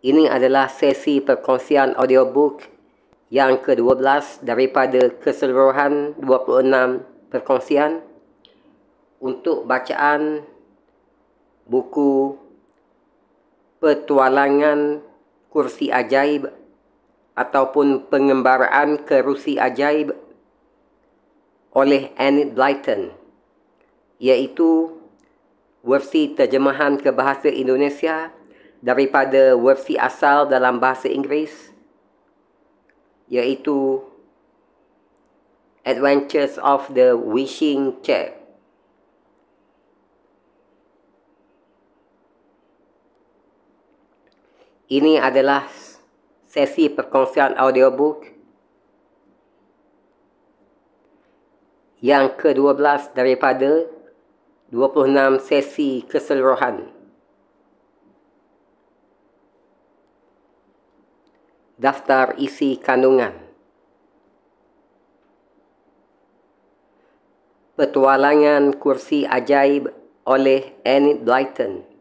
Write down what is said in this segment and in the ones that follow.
Ini adalah sesi perkongsian audiobook yang ke-12 daripada keseluruhan 26 perkongsian untuk bacaan buku Petualangan Kursi Ajaib ataupun Pengembaraan Kerusi Ajaib oleh Enid Blyton, iaitu versi terjemahan ke bahasa Indonesia daripada versi asal dalam bahasa Inggeris, iaitu Adventures of the Wishing Chair. Ini adalah sesi perkongsian audiobook yang ke-12 daripada 26 sesi keseluruhan. Daftar isi kandungan. Petualangan Kursi Ajaib oleh Enid Blyton.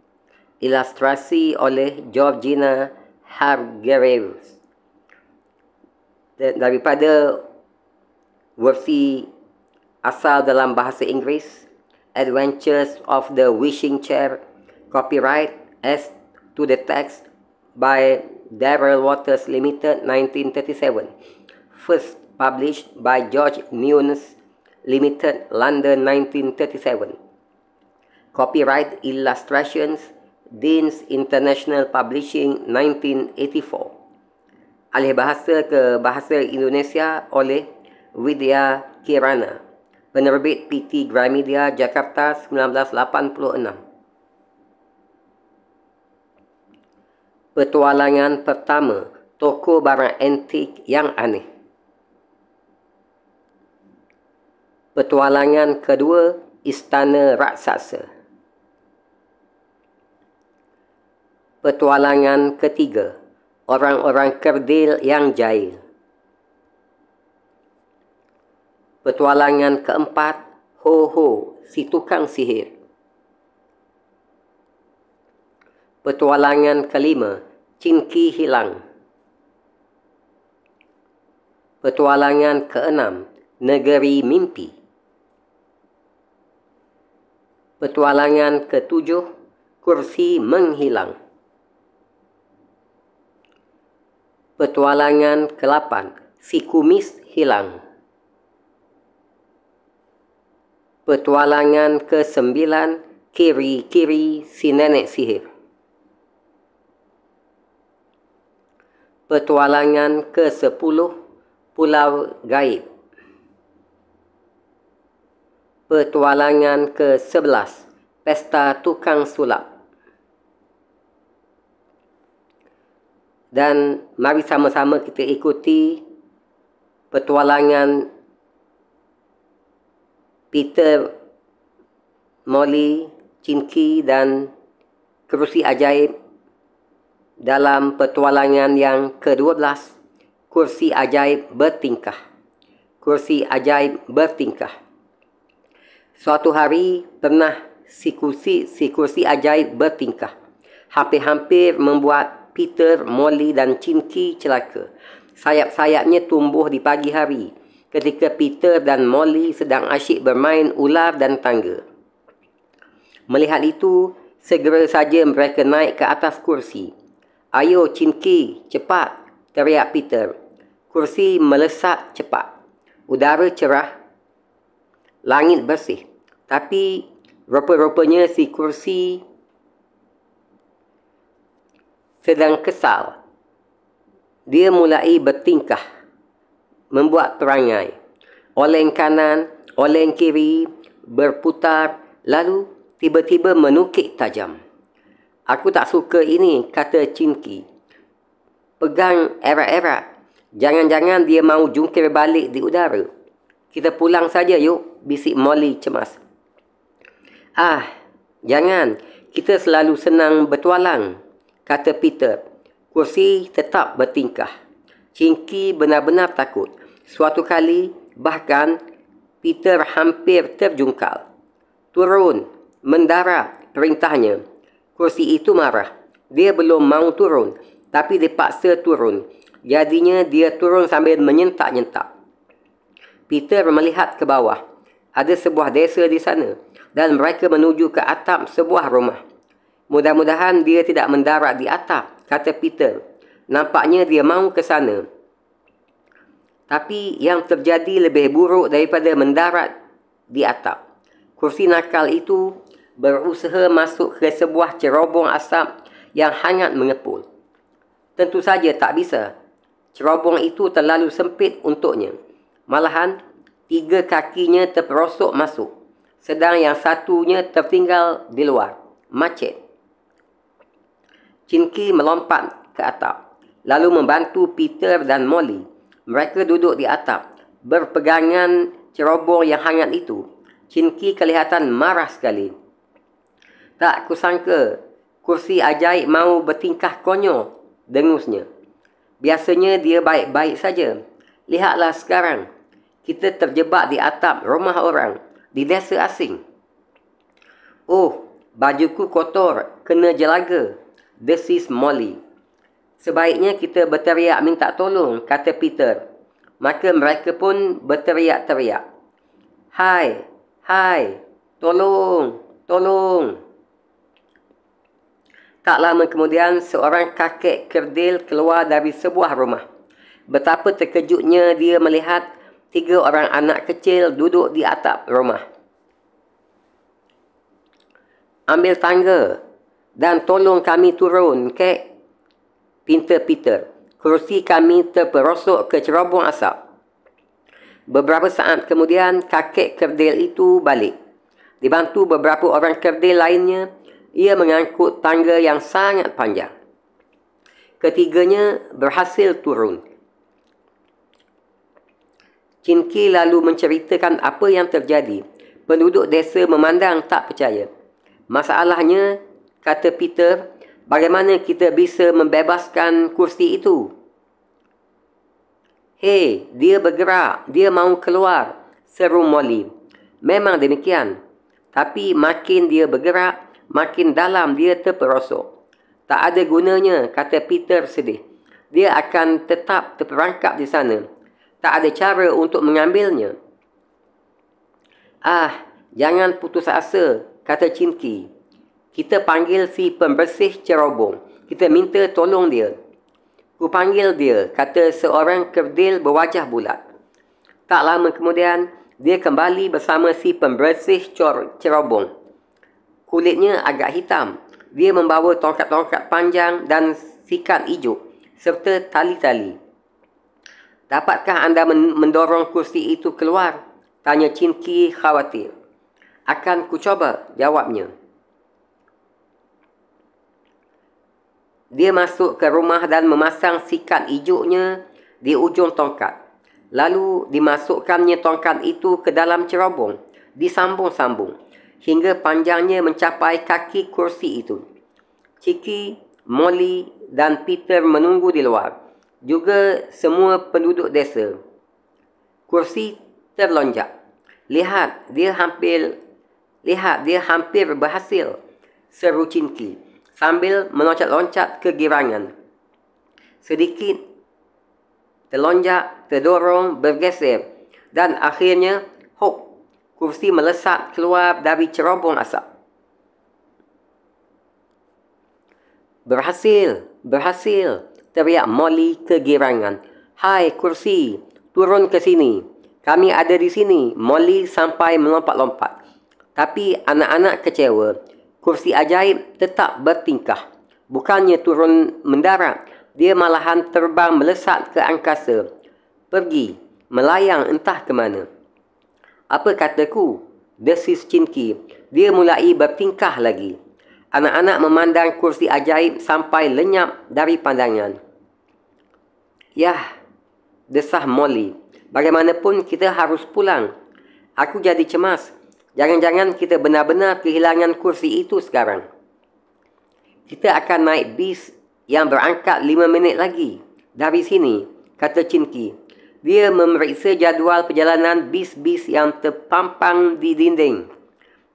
Ilustrasi oleh Georgina Hargreaves. Daripada versi asal dalam bahasa Inggeris, Adventures of the Wishing Chair, copyright as to the text by Darrell Waters Limited, 1937. First published by George Newnes Limited, London, 1937. Copyright illustrations Deans International Publishing, 1984. Alih bahasa ke bahasa Indonesia oleh Widya Kirana. Penerbit PT Gramedia, Jakarta, 1986. Petualangan pertama, toko barang antik yang aneh. Petualangan kedua, Istana Raksasa. Petualangan ketiga, orang-orang kerdil yang jahil. Petualangan keempat, Ho-Ho, si tukang sihir. Petualangan kelima, Cingki hilang. Petualangan keenam, Negeri Mimpi. Petualangan ketujuh, Kursi Menghilang. Petualangan ke-8, Si Kumis Hilang. Petualangan ke-9, Kiri-kiri si Nenek Sihir. Petualangan ke-10, Pulau Gaib. Petualangan ke-11, Pesta Tukang Sulap. Dan mari sama-sama kita ikuti petualangan Peter, Molly, Cingki dan Kerusi Ajaib dalam petualangan yang ke-12, Kursi Ajaib Bertingkah. Kursi Ajaib Bertingkah. Suatu hari pernah si kursi ajaib bertingkah. Hampir-hampir membuat Peter, Molly dan Cingki celaka. Sayap-sayapnya tumbuh di pagi hari ketika Peter dan Molly sedang asyik bermain ular dan tangga. Melihat itu, segera saja mereka naik ke atas kursi. "Ayo Cingki, cepat!" teriak Peter. Kursi melesat cepat. Udara cerah, langit bersih. Tapi rupa-rupanya si kursi sedang kesal. Dia mulai bertingkah, membuat perangai. Oleng kanan, oleng kiri, berputar, lalu tiba-tiba menukik tajam. "Aku tak suka ini," kata Cingki. "Pegang erat-erat. Jangan-jangan dia mahu jungkir balik di udara." "Kita pulang saja yuk," bisik Molly cemas. "Ah, jangan. Kita selalu senang bertualang," kata Peter. Kursi tetap bertingkah. Cingki benar-benar takut. Suatu kali, bahkan Peter hampir terjungkal. "Turun, mendarat," perintahnya. Kursi itu marah. Dia belum mahu turun, tapi dipaksa turun. Jadinya dia turun sambil menyentak-nyentak. Peter melihat ke bawah. Ada sebuah desa di sana dan mereka menuju ke atap sebuah rumah. Mudah-mudahan dia tidak mendarat di atap, kata Peter. Nampaknya dia mahu ke sana. Tapi yang terjadi lebih buruk daripada mendarat di atap. Kursi nakal itu berusaha masuk ke sebuah cerobong asap yang hangat mengepul. Tentu saja tak bisa. Cerobong itu terlalu sempit untuknya. Malahan, 3 kakinya terperosok masuk, sedang yang satunya tertinggal di luar. Macet. Chinky melompat ke atap, lalu membantu Peter dan Molly. Mereka duduk di atap, berpegangan cerobong yang hangat itu. Chinky kelihatan marah sekali. Tak kusangka, kursi ajaib mahu bertingkah konyol, dengusnya. Biasanya dia baik-baik saja. Lihatlah sekarang, kita terjebak di atap rumah orang, di desa asing. Oh, bajuku kotor, kena jelaga, desis Molly. Sebaiknya kita berteriak minta tolong, kata Peter. Maka mereka pun berteriak-teriak. Hai, hai, tolong, tolong. Tak lama kemudian, seorang kakek kerdil keluar dari sebuah rumah. Betapa terkejutnya dia melihat 3 orang anak kecil duduk di atap rumah. Ambil tangga dan tolong kami turun, kek, pinta Peter. Kerusi kami terperosok ke cerobong asap. Beberapa saat kemudian, kakek kerdil itu balik. Dibantu beberapa orang kerdil lainnya, ia mengangkut tangga yang sangat panjang. Ketiganya berhasil turun. Chinky lalu menceritakan apa yang terjadi. Penduduk desa memandang tak percaya. Masalahnya, kata Peter, bagaimana kita bisa membebaskan kursi itu? Hei, dia bergerak, dia mahu keluar, seru Molly. Memang demikian. Tapi makin dia bergerak, makin dalam dia terperosok. Tak ada gunanya, kata Peter sedih. Dia akan tetap terperangkap di sana. Tak ada cara untuk mengambilnya. Ah, jangan putus asa, kata Chinky. Kita panggil si pembersih cerobong. Kita minta tolong dia. Ku panggil dia, kata seorang kerdil berwajah bulat. Tak lama kemudian, dia kembali bersama si pembersih cerobong. Kulitnya agak hitam. Dia membawa tongkat-tongkat panjang dan sikat hijau serta tali-tali. Dapatkah anda mendorong kursi itu keluar? Tanya Chinky khawatir. Akan ku coba, jawabnya. Dia masuk ke rumah dan memasang sikat hijaunya di ujung tongkat. Lalu dimasukkannya tongkat itu ke dalam cerobong, disambung-sambung, hingga panjangnya mencapai kaki kursi itu. Chinky, Molly dan Peter menunggu di luar. Juga semua penduduk desa. Kursi terlonjak. Lihat, dia hampir berhasil, seru Chinky sambil meloncat-loncat ke girangan. Sedikit terlonjak, terdorong, bergeser, dan akhirnya, hop, kursi melesat keluar dari cerobong asap. Berhasil, berhasil, teriak Molly ke girangan. Hai kursi, turun ke sini. Kami ada di sini. Molly sampai melompat-lompat. Tapi anak-anak kecewa. Kursi ajaib tetap bertingkah. Bukannya turun mendarat, dia malahan terbang melesat ke angkasa. Pergi, melayang entah ke mana. Apa kataku? Desis Chinky. Dia mulai bertingkah lagi. Anak-anak memandang kursi ajaib sampai lenyap dari pandangan. Yah, desah Molly. Bagaimanapun kita harus pulang. Aku jadi cemas. Jangan-jangan kita benar-benar kehilangan kursi itu sekarang. Kita akan naik bis yang berangkat 5 minit lagi dari sini, kata Chinky. Dia memeriksa jadual perjalanan bis-bis yang terpampang di dinding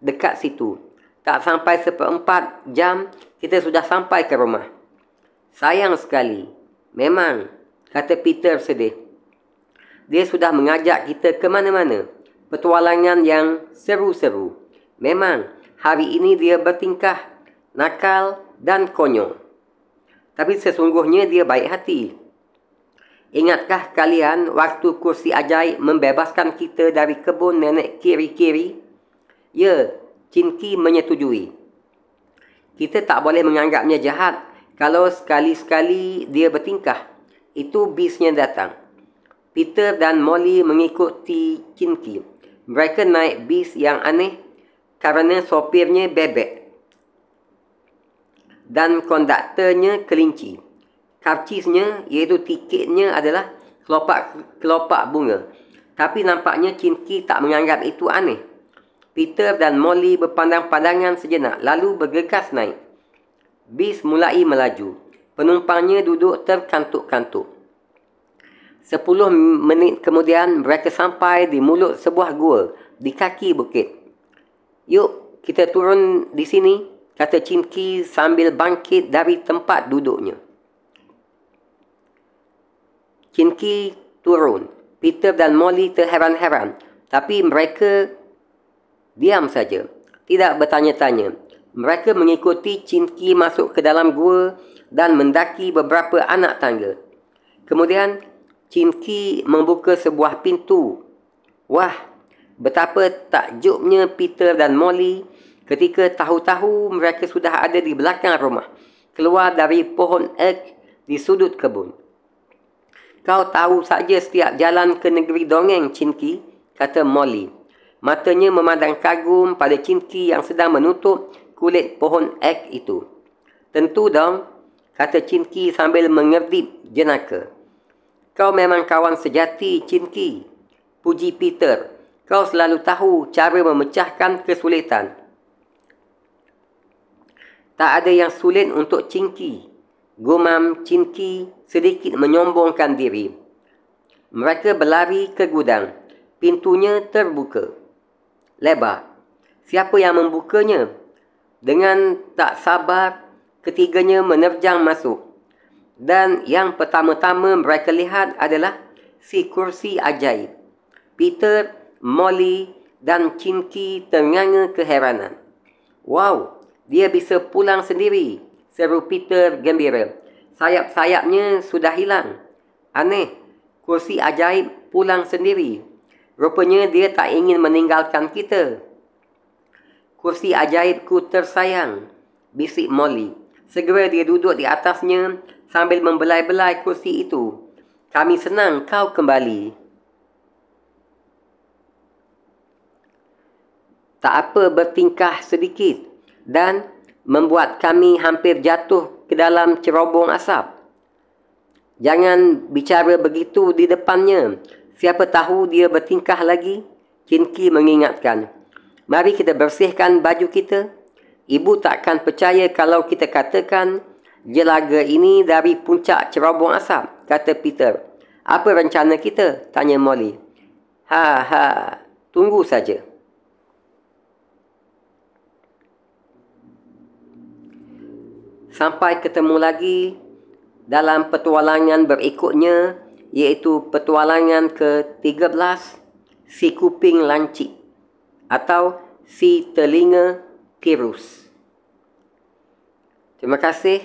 dekat situ. Tak sampai 1/4 jam, kita sudah sampai ke rumah. Sayang sekali. Memang, kata Peter sedih. Dia sudah mengajak kita ke mana-mana. Petualangan yang seru-seru. Memang, hari ini dia bertingkah nakal dan konyol. Tapi sesungguhnya dia baik hati. Ingatkah kalian waktu kursi ajaib membebaskan kita dari kebun nenek kiri-kiri? Ya, Chin Ki menyetujui. Kita tak boleh menganggapnya jahat kalau sekali-sekali dia bertingkah. Itu bisnya datang. Peter dan Molly mengikuti Chin Ki. Mereka naik bis yang aneh kerana sopirnya bebek dan konduktornya kelinci. Karcisnya, iaitu tiketnya adalah kelopak bunga. Tapi nampaknya Chin Ki tak menganggap itu aneh. Peter dan Molly berpandang-pandangan sejenak, lalu bergegas naik. Bis mulai melaju. Penumpangnya duduk terkantuk-kantuk. 10 minit kemudian, mereka sampai di mulut sebuah gua di kaki bukit. Yuk, kita turun di sini, kata Chin Ki sambil bangkit dari tempat duduknya. Chin Ki turun. Peter dan Molly terheran-heran. Tapi mereka diam saja. Tidak bertanya-tanya. Mereka mengikuti Chin Ki masuk ke dalam gua dan mendaki beberapa anak tangga. Kemudian, Chin Ki membuka sebuah pintu. Wah, betapa takjubnya Peter dan Molly ketika tahu-tahu mereka sudah ada di belakang rumah. Keluar dari pohon ek di sudut kebun. Kau tahu saja setiap jalan ke negeri dongeng, Chin Ki, kata Molly. Matanya memandang kagum pada Chin Ki yang sedang menutup kulit pohon ek itu. Tentu dong, kata Chin Ki sambil mengerdip jenaka. Kau memang kawan sejati, Chin Ki. Puji Peter, kau selalu tahu cara memecahkan kesulitan. Tak ada yang sulit untuk Chin Ki. Gumam Chin Ki sedikit menyombongkan diri. Mereka berlari ke gudang. Pintunya terbuka lebar. Siapa yang membukanya? Dengan tak sabar, ketiganya menerjang masuk. Dan yang pertama-tama mereka lihat adalah si kursi ajaib. Peter, Molly dan Chin Ki ternganga keheranan. Wow, dia bisa pulang sendiri, seru Peter gembira. Sayap-sayapnya sudah hilang. Aneh, kursi ajaib pulang sendiri. Rupanya dia tak ingin meninggalkan kita. Kursi ajaibku tersayang, bisik Molly. Segera dia duduk di atasnya sambil membelai-belai kursi itu. Kami senang kau kembali. Tak apa bertingkah sedikit dan membuat kami hampir jatuh ke dalam cerobong asap. Jangan bicara begitu di depannya. Siapa tahu dia bertingkah lagi? Chin Ki mengingatkan. Mari kita bersihkan baju kita. Ibu takkan percaya kalau kita katakan jelaga ini dari puncak cerobong asap, kata Peter. Apa rencana kita? Tanya Molly. Tunggu saja. Sampai ketemu lagi dalam petualangan berikutnya, iaitu petualangan ke-13, si kuping lancip atau si telinga tirus. Terima kasih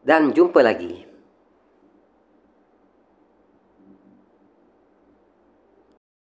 dan jumpa lagi.